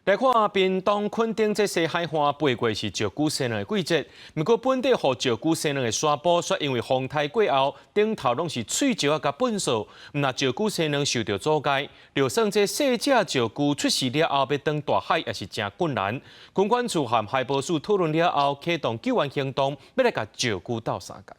来看屏东垦丁这西海岸八月是石龟生卵的季节，不过本地和石龟生卵的沙坡，却因为风台过后，顶头拢是脆石啊甲粪扫，那石龟生卵受到阻碍。就算这细只石龟出事了后，要登大海也是真困难。公管处和海保署讨论了后，启动救援行动，要来甲石龟斗相共。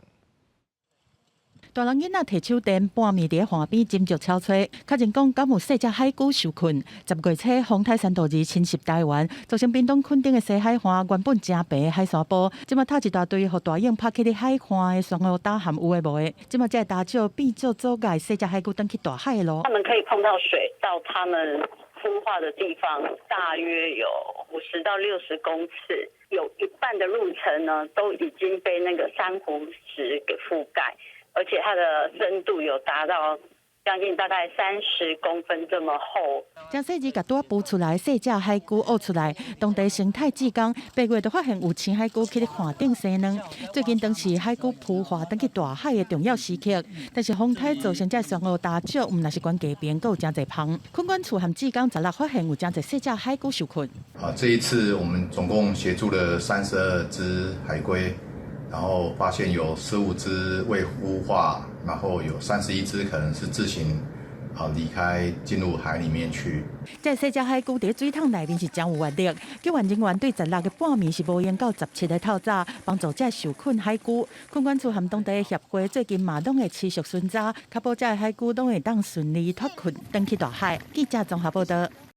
大人囡仔摕手电，半暝伫河边斟酌悄吹。较人讲，敢有细只海龟受困。10月初，风台3度2侵袭台湾，造成屏东垦丁的西海岸原本真白的海沙坡，即马套一大堆，互大影拍起伫海岸的双路打含有诶无诶。即马这大石变做阻碍细只海龟登去大海的路。他们可以碰到水，到他们孵化的地方大约有50到60公尺，有一半的路程呢都已经被那个珊瑚石给覆盖。而且它的深度有达到将近大概30公分这么厚。将细枝甲拄捕出来细只海龟挖出来，当地生态志工8月就发现有青海龟去咧岸顶生卵。最近当时海龟孵化登去大海的重要时刻，但是风台造成这双路大石，毋但是关街边，还有真侪旁。垦管处和志工16发现有真侪细只海龟受困。这一次我们总共协助了32只海龟。然后发现有15只未孵化，然后有31只可能是自行离开进入海里面去。这细只海龟伫水桶内面是真有活力，救援人员对16个半暝是无用到17个透早，帮助这受困海龟。垦管处和当地的协会最近嘛拢会持续巡查，确保这海龟拢会当顺利脱困，登去大海。记者综合报道。